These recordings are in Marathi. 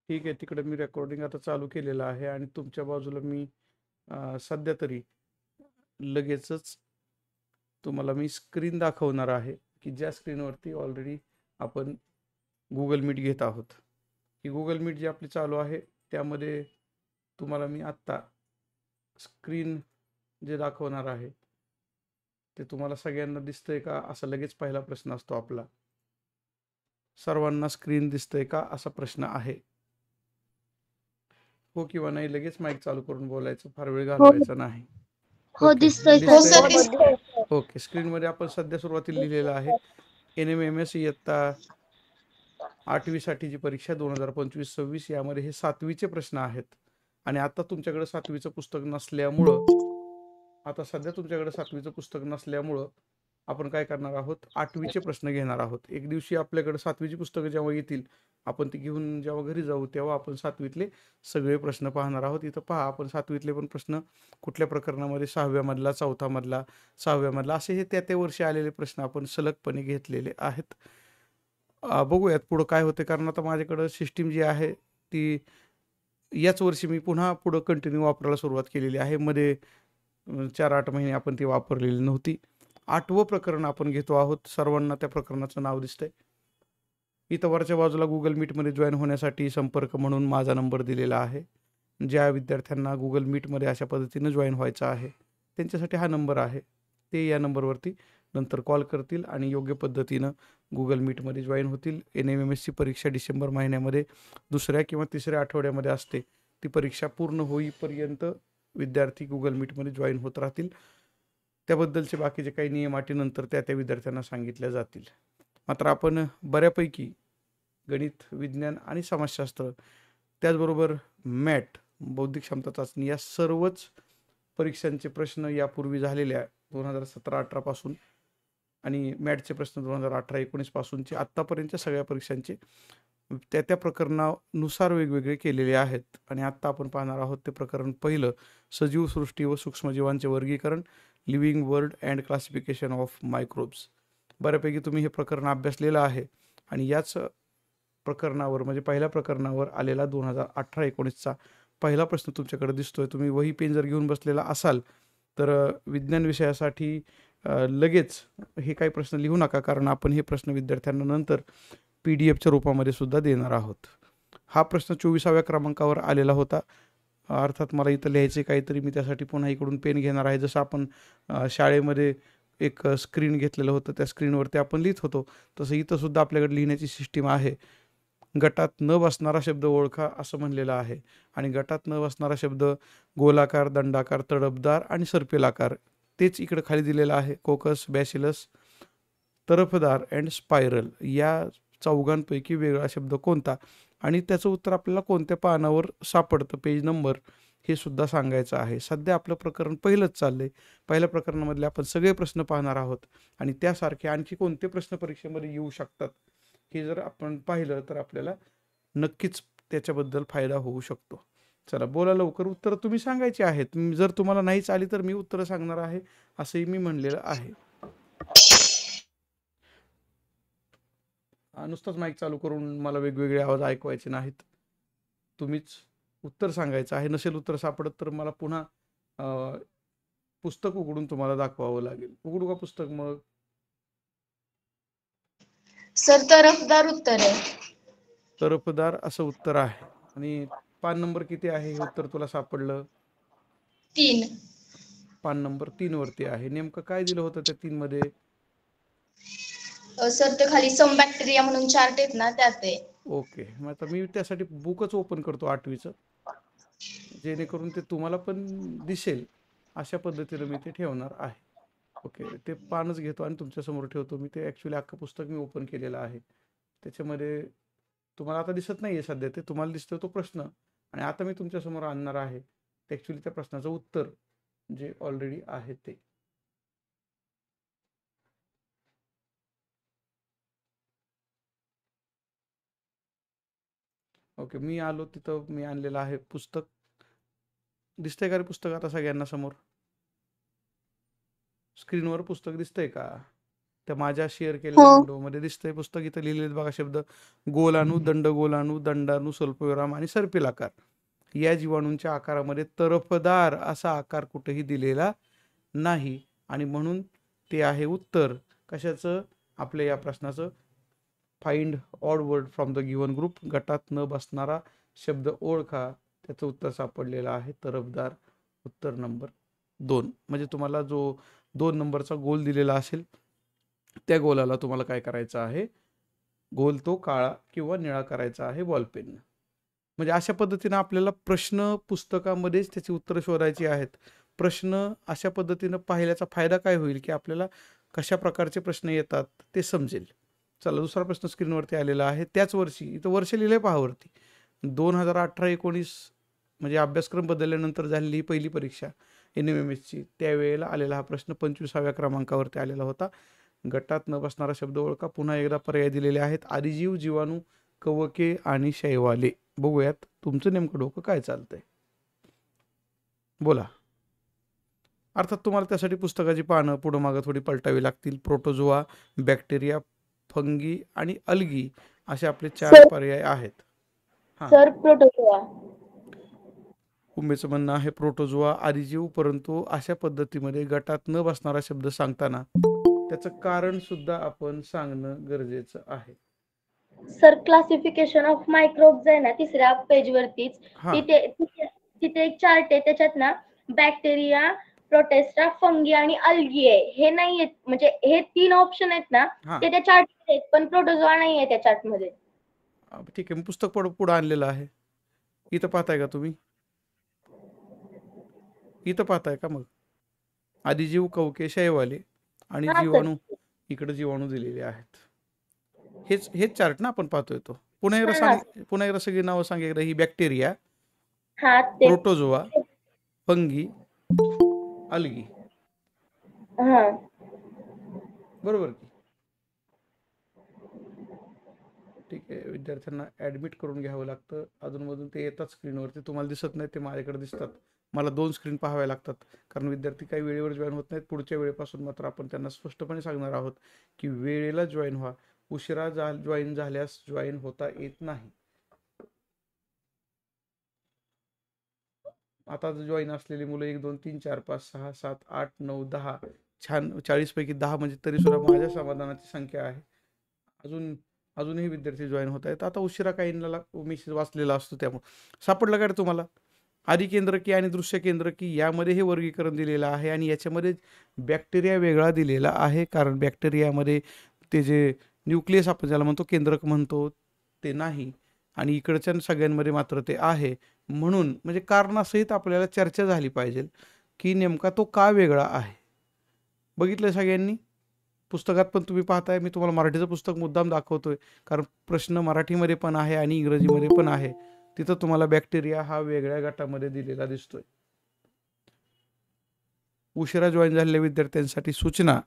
ठीक आहे, तिकडे मी रेकॉर्डिंग आता चालू केलेलं आहे आणि तुमच्या बाजूला मी सध्या तरी लगेचच तुम्हाला मी स्क्रीन दाखवणार आहे की ज्या स्क्रीनवरती ऑलरेडी आपण गुगल मीट घेत आहोत. ही गुगल मीट जी आपली चालू आहे त्यामध्ये तुम्हाला मी आत्ता स्क्रीन जे दाखवणार आहे ते तुम्हाला सगळ्यांना दिसतंय का, असा लगेच पहिला प्रश्न असतो आपला. सर्वांना स्क्रीन दिसतंय का असा प्रश्न आहे. हो किंवा नाही, लगेच माईक चालू करून बोलायचं, फार वेळ घालवायचा नाही. हो ओके, दिसतोय हो सर. सर दिसतंय. ओके. स्क्रीनमध्ये आपण सध्या सुरुवातीला लिहिलेलं आहे NMMS इयत्ता 8वी साठीची परीक्षा 2025-26. यामध्ये हे 7वीचे प्रश्न आहेत. आणि आता तुमच्याकडे 7वीचं पुस्तक नसल्यामुळं आपण काय करणार आहोत, 8वीचे प्रश्न घेणार आहोत. एक दिवशी आपल्याकडे 7वीची पुस्तकं जेव्हा येतील, आपण ती घेऊन जेव्हा घरी जाऊ तेव्हा आपण 7वीतले सगळे प्रश्न पाहणार आहोत. इथं पहा, आपण 7वीतले पण प्रश्न कुठल्या प्रकरणामध्ये 6व्या मधला, 4था मधला, 6व्या मधला असे हे त्या वर्षी आलेले प्रश्न आपण सलगपणे घेतलेले आहेत. बघूयात पुढं काय होते, कारण आता माझ्याकडं सिस्टीम जी आहे ती याच वर्षी मी पुन्हा पुढं कंटिन्यू वापरायला सुरुवात केलेली आहे. मध्ये 4-8 महिने आपण ती वापरलेली नव्हती. 8वं प्रकरण आपण घेतो आहोत. सर्वांना त्या प्रकरणाचं नाव दिसतंय. इथं वरच्या बाजूला गुगल मीटमध्ये जॉईन होण्यासाठी संपर्क म्हणून माझा नंबर दिलेला आहे. ज्या विद्यार्थ्यांना गुगल मीटमध्ये अशा पद्धतीनं जॉईन व्हायचं आहे त्यांच्यासाठी हा नंबर आहे. ते या नंबरवरती नंतर कॉल करतील आणि योग्य पद्धतीनं गुगल मीटमध्ये जॉईन होतील. NMMSची परीक्षा डिसेंबर महिन्यामध्ये 2ऱ्या किंवा 3ऱ्या आठवड्यामध्ये असते. ती परीक्षा पूर्ण होईपर्यंत विद्यार्थी गुगल मीटमध्ये जॉईन होत राहतील. त्याबद्दलचे बाकीचे काही नियम अटी नंतर त्या विद्यार्थ्यांना सांगितल्या जातील. मात्र आपण बऱ्यापैकी गणित, विज्ञान आणि समाजशास्त्र, त्याचबरोबर मॅट, बौद्धिक क्षमता चाचणी, या सर्वच परीक्षांचे प्रश्न यापूर्वी झालेल्या 2017-18 पासून आणि मॅटचे प्रश्न 2018-19 पासूनचे आत्तापर्यंतच्या सगळ्या परीक्षांचे त्या प्रकरणानुसार वेगवेगळे केलेले आहेत. आणि आत्ता आपण पाहणार आहोत ते प्रकरण पहिलं, सजीव सृष्टी व सूक्ष्मजीवांचे वर्गीकरण, living world and classification of microbes. बऱ्यापैकी तुम्ही हे प्रकरण अभ्यासलेलं आहे आणि याच प्रकरणावर म्हणजे पहिल्या प्रकरणावर आलेला 2018-19चा पहिला प्रश्न तुमच्याकडे दिसतोय. तुम्ही वही पेन जर घेऊन बसलेला असाल तर विज्ञान विषयासाठी लगेच हे काही प्रश्न लिहू नका, कारण आपण हे प्रश्न विद्यार्थ्यांना नंतर PDF रूपामध्ये सुद्धा देणार आहोत. हा प्रश्न 24व्या क्रमांकावर आलेला होता. अर्थात मला इथं लिहायचे काहीतरी, मी त्यासाठी पुन्हा इकडून पेन घेणार आहे. जसं आपण शाळेमध्ये एक स्क्रीन घेतलेलं होतं, त्या स्क्रीनवरती आपण लिहित होतो, तसं इथं सुद्धा आपल्याकडे लिहिण्याची सिस्टीम आहे. गटात न बसणारा शब्द ओळखा असं म्हणलेलं आहे. आणि गटात न बसणारा शब्द गोलाकार, दंडाकार, तडफदार आणि सर्पिलाकार. तेच इकडे खाली दिलेलं आहे. कोकस, बॅसिलस, तरफदार अँड स्पायरल. या चौघांपैकी वेगळा शब्द कोणता आणि त्याचं उत्तर आपल्याला कोणत्या पानावर सापडतं, पेज नंबर, हे सुद्धा सांगायचं आहे. सध्या आपलं प्रकरण पहिलंच चाललंय. पहिल्या प्रकरणामधले आपण सगळे प्रश्न पाहणार आहोत आणि त्यासारखे आणखी कोणते प्रश्न परीक्षेमध्ये येऊ शकतात हे जर आपण पाहिलं तर आपल्याला नक्कीच त्याच्याबद्दल फायदा होऊ शकतो. चला बोला लवकर, उत्तरं तुम्ही सांगायची आहेत. जर तुम्हाला नाहीच आली तर मी उत्तरं सांगणार आहे असंही मी म्हणलेलं आहे. नुसतंच माईक चालू करून मला वेगवेगळे आवाज ऐकवायचे नाहीत. तुम्हीच उत्तर सांगायचं आहे. नसेल उत्तर सापडत तर मला पुन्हा पुस्तक उघडून तुम्हाला दाखवावं लागेल. उघडू का पुस्तक मग? सर तरफदार उत्तर आहे. तरफदार असं उत्तर आहे. आणि पान नंबर किती आहे हे उत्तर तुला सापडलं? 3. पान नंबर 3 वरती आहे. नेमकं काय दिलं होतं त्या 3 मध्ये? सर ते खाली सम बॅक्टेरिया म्हणून चार्ट आहेत ना, त्यात आहे. ओके, मग आता मी त्यासाठी बुकच ओपन करतो 8वीचं, जेणेकरून ते तुम्हाला पण दिसेल अशा पद्धतीनं मी ते ठेवणार आहे. ओके, ते पानच घेतो आणि तुमच्यासमोर ठेवतो मी. ते ॲक्च्युली अख्खं पुस्तक मी ओपन केलेलं आहे. त्याच्यामध्ये तुम्हाला आता दिसत नाही आहे सध्या, ते तुम्हाला दिसतो तो प्रश्न. आणि आता मी तुमच्यासमोर आणणार आहे ते ॲक्च्युली त्या प्रश्नाचं उत्तर जे ऑलरेडी आहे ते. ओके, मी आलो तिथं. मी आणलेलं आहे पुस्तक. दिसतंय का रे पुस्तक आता सगळ्यांना समोर? स्क्रीनवर पुस्तक दिसतंय का? त्या माझ्या शेअर हो केलेल्या विंडोमध्ये दिसतंय पुस्तक. इथं लिहिलेले बघा शब्द: गोलाणू, दंडगोलाणू, दंडाणू, स्वल्पविराम आणि सर्पिलाकार. या जीवाणूंच्या आकारामध्ये तरफदार असा आकार कुठेही दिलेला नाही आणि म्हणून ते आहे उत्तर कशाचं? आपल्या या प्रश्नाचं. Find odd word from the given group. गटात न बसणारा शब्द ओळखा. त्याचं उत्तर सापडलेलं आहे तरफदार. उत्तर नंबर 2. म्हणजे तुम्हाला जो 2 नंबरचा गोल दिलेला असेल त्या गोलाला तुम्हाला काय करायचं आहे? गोल तो काळा किंवा निळा करायचा आहे बॉलपेन. म्हणजे अशा पद्धतीनं आपल्याला प्रश्न पुस्तकामध्येच त्याची उत्तरं शोधायची आहेत. प्रश्न अशा पद्धतीनं पाहिल्याचा फायदा काय होईल की आपल्याला कशा प्रकारचे प्रश्न येतात ते समजेल. चला, दुसरा प्रश्न स्क्रीनवरती आलेला आहे. त्याच वर्षी, इथं वर्ष लिहिलंय पहा वरती, 2018-19 म्हणजे अभ्यासक्रम बदलल्यानंतर झालेली ही पहिली परीक्षा NMMSची. त्यावेळेला आलेला हा प्रश्न 25व्या क्रमांकावरती आलेला होता. गटात न बसणारा शब्द ओळखा. पुन्हा एकदा पर्याय दिलेले आहेत: आदिजीव, जीवाणू, कवके आणि शैवाले. बघूयात तुमचं नेमकं डोकं काय चालतंय. बोला. अर्थात तुम्हाला त्यासाठी पुस्तकाची पानं पुढं मागं थोडी पलटावी लागतील. प्रोटोझोआ, बॅक्टेरिया, फंगी आणि अल्गी असे आपले 4 सर पर्याय आहेत. हां, सर प्रोटोजोआ. उमेचं म्हणणं आहे प्रोटोझोआ आदिजीव, परंतु अशा पद्धतीमध्ये गटात न बसणारा शब्द सांगताना त्याचं कारण सुद्धा आपण सांगणं गरजेचं आहे. सर क्लासिफिकेशन ऑफ मायक्रोब्स आहे ना 3ऱ्या पेजवरतीच. हां तिथे एक चार्ट आहे, त्याच्यात ना बॅक्टेरिया, प्रोटेस्टा, फंगी आणि अल्गी आहे. हे नाही आहेत, म्हणजे हे 3 ऑप्शन आहेत ना हां ते त्या चार्ट मध्ये आहेत, पण प्रोटोजोआ नाही आहे त्या चार्ट मध्ये. ठीक आहे. पुस्तक पुढं आणलेलं आहे. इथं पाहताय का तुम्ही? इथं पाहताय का? मग आदिजीव, कवके, शैवाले आणि हा सर. जीवाणू. इकडे जीवाणू दिलेले आहेत. हेच चार्ट ना आपण पाहतोय तो. पुन्हा एकदा सगळी नावं सांग एकदा. ही बॅक्टेरिया, हा ते प्रोटोझोआ, फंगी, अल्गी. हा बरोबर की? ठीक आहे. विद्यार्थ्यांना ॲडमिट करून घ्यावं लागतं. अधूनमधून ते येतात स्क्रीनवरती. तुम्हाला दिसत नाही, ते माझ्याकडे दिसतात. मला 2 स्क्रीन पाहाव्या लागतात कारण विद्यार्थी काही वेळेवर जॉईन होत नाहीत. पुढच्या वेळेपासून मात्र आपण त्यांना स्पष्टपणे सांगणार आहोत की वेळेला जॉईन व्हा. उशिरा जॉईन झाल्यास जॉईन होता येत नाही. आता जॉईन असलेली मुलं 1 2 3 4 5 6 7 8 9 10. छान. 40 पैकी 10 म्हणजे तरी सुद्धा माझ्या समाधानाची संख्या आहे. अजूनही विद्यार्थी जॉईन होत आहेत. आता उशिरा काहींना मेसेज वाचलेला असतो, त्यामुळे सापडलं का रे तुम्हाला? आदिकेंद्रकी आणि दृश्य केंद्रकी यामध्ये हे वर्गीकरण दिलेलं आहे आणि याच्यामध्ये बॅक्टेरिया वेगळा दिलेला आहे कारण बॅक्टेरियामध्ये ते जे न्यूक्लियस आपण ज्याला म्हणतो, केंद्रक म्हणतो, ते नाही आणि इकडच्या सगळ्यांमध्ये मात्र ते आहे. म्हणून म्हणजे कारणासहित आपल्याला चर्चा झाली पाहिजे की नेमका तो का वेगळा आहे. बघितलं सगळ्यांनी? पुस्तकात पण तुम्ही पाहताय. मी तुम्हाला मराठीचं पुस्तक मुद्दाम दाखवतोय कारण प्रश्न मराठीमध्ये पण आहे आणि इंग्रजीमध्ये पण आहे. तिथं तुम्हाला बॅक्टेरिया हा वेगळ्या गटामध्ये दिलेला दिसतोय. उशिरा जॉईन झालेल्या विद्यार्थ्यांसाठी सूचना: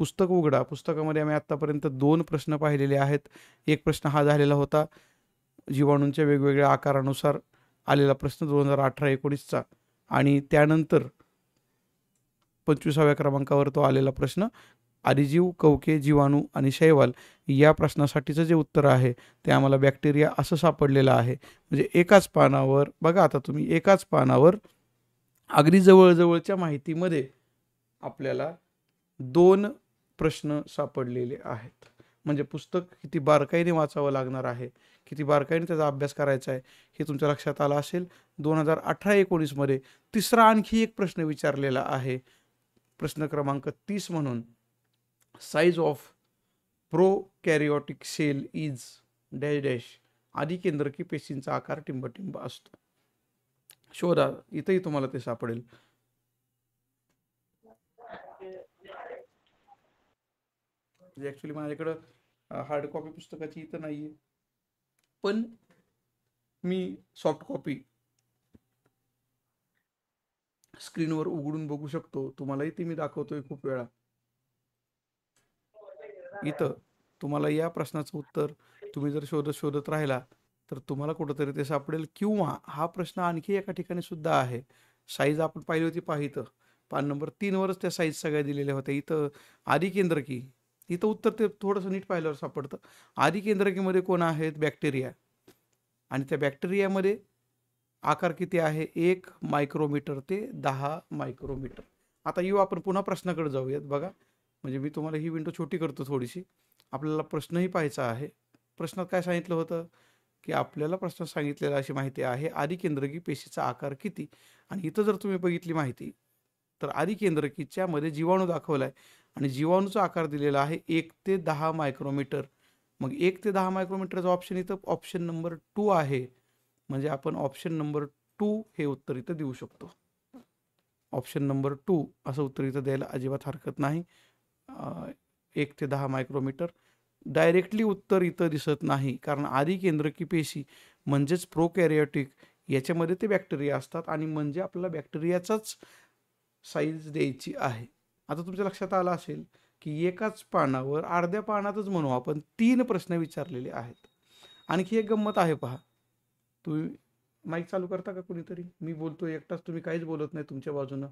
पुस्तक उघडा. पुस्तकामध्ये आम्ही आतापर्यंत 2 प्रश्न पाहिलेले आहेत. एक प्रश्न हा झालेला होता जीवाणूंच्या वेगवेगळ्या आकारानुसार आलेला प्रश्न 2018-19चा आणि त्यानंतर 25व्या क्रमांकावर तो आलेला प्रश्न आदिजीव, कवके, जीवाणू आणि शैवाल या प्रश्नासाठीचं जे उत्तर आहे ते आम्हाला बॅक्टेरिया असं सापडलेलं आहे. म्हणजे एकाच पानावर बघा, आता तुम्ही एकाच पानावर अगदी जवळजवळच्या माहितीमध्ये आपल्याला 2 प्रश्न सापडलेले आहेत. म्हणजे पुस्तक किती बारकाईने वाचावं लागणार आहे, किती बारकाईने त्याचा अभ्यास करायचा आहे हे तुमच्या लक्षात आलं असेल. 2018-19 मध्ये तिसरा आणखी एक प्रश्न विचारलेला आहे, प्रश्न क्रमांक 30 म्हणून: size of prokaryotic cell is dash dash. आदिकेंद्रकी पेशींचा आकार टिंबटिंब असतो. शोधा. इथंही तुम्हाला ते सापडेल. ऍक्च्युली माझ्याकडं हार्ड कॉपी पुस्तकाची इथं नाहीये, पण मी सॉफ्ट कॉपी स्क्रीनवर उघडून बघू शकतो. तुम्हालाही ते मी दाखवतोय खूप वेळा. इथं तुम्हाला या प्रश्नाचं उत्तर तुम्ही जर शोधत राहिला तर तुम्हाला कुठंतरी ते सापडेल. किंवा हा प्रश्न आणखी एका ठिकाणी सुद्धा आहे. साईज आपण पाहिली होती, पान नंबर 3 वरच त्या साईज सगळ्या दिलेल्या होत्या. इथं आदिकेंद्रकी इथं उत्तर ते थोडंसं नीट पाहिल्यावर सापडतं. आदिकेंद्रकीमध्ये कोण आहेत? बॅक्टेरिया. आणि त्या बॅक्टेरियामध्ये आकार किती आहे? 1 मायक्रोमीटर ते 10 मायक्रोमीटर. आता येऊ आपण पुन्हा प्रश्नाकडे जाऊयात. बघा, म्हणजे मी तुम्हाला ही विंडो छोटी करतो थोडीशी. आपल्याला प्रश्नही पाहायचा आहे. प्रश्नात काय सांगितलं होतं, की आपल्याला प्रश्नात सांगितलेलं अशी माहिती आहे, आदिकेंद्रकी पेशीचा आकार किती? आणि इथं जर तुम्ही बघितली माहिती, तर आदिकेंद्रकीच्या मध्ये जीवाणू दाखवला आहे आणि जीवाणूचा आकार दिलेला आहे 1 ते 10 मायक्रोमीटर. मग 1 ते 10 मायक्रोमीटरचा ऑप्शन इथं ऑप्शन नंबर 2 आहे. म्हणजे आपण ऑप्शन नंबर 2 हे उत्तर इथं देऊ शकतो. ऑप्शन नंबर 2 असं उत्तर इथं द्यायला अजिबात हरकत नाही. 1 ते 10 मायक्रोमीटर. डायरेक्टली उत्तर इथं दिसत नाही, कारण आदिकेंद्रकी पेशी म्हणजेच प्रोकॅरियोटिक याच्यामध्ये ते बॅक्टेरिया असतात आणि म्हणजे आपल्याला बॅक्टेरियाचाच साईज द्यायची आहे. आता तुमच्या लक्षात आलं असेल, की एकाच पानावर अर्ध्या पानातच म्हणू आपण 3 प्रश्न विचारलेले आहेत. आणखी एक गंमत आहे पहा. तुम्ही माईक चालू करता का कुणीतरी? मी बोलतोय एकटाच, तुम्ही काहीच बोलत नाही तुमच्या बाजूनं.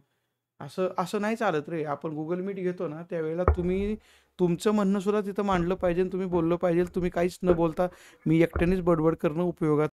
असं असं नाही चालत रे. आपण Google Meet घेतो ना, त्यावेळेला तुम्ही तुमचं म्हणणं सुद्धा तिथं मांडलं पाहिजे आणि तुम्ही बोललं पाहिजे. तुम्ही काहीच न बोलता मी एकट्यानेच बडबड करणं उपयोगात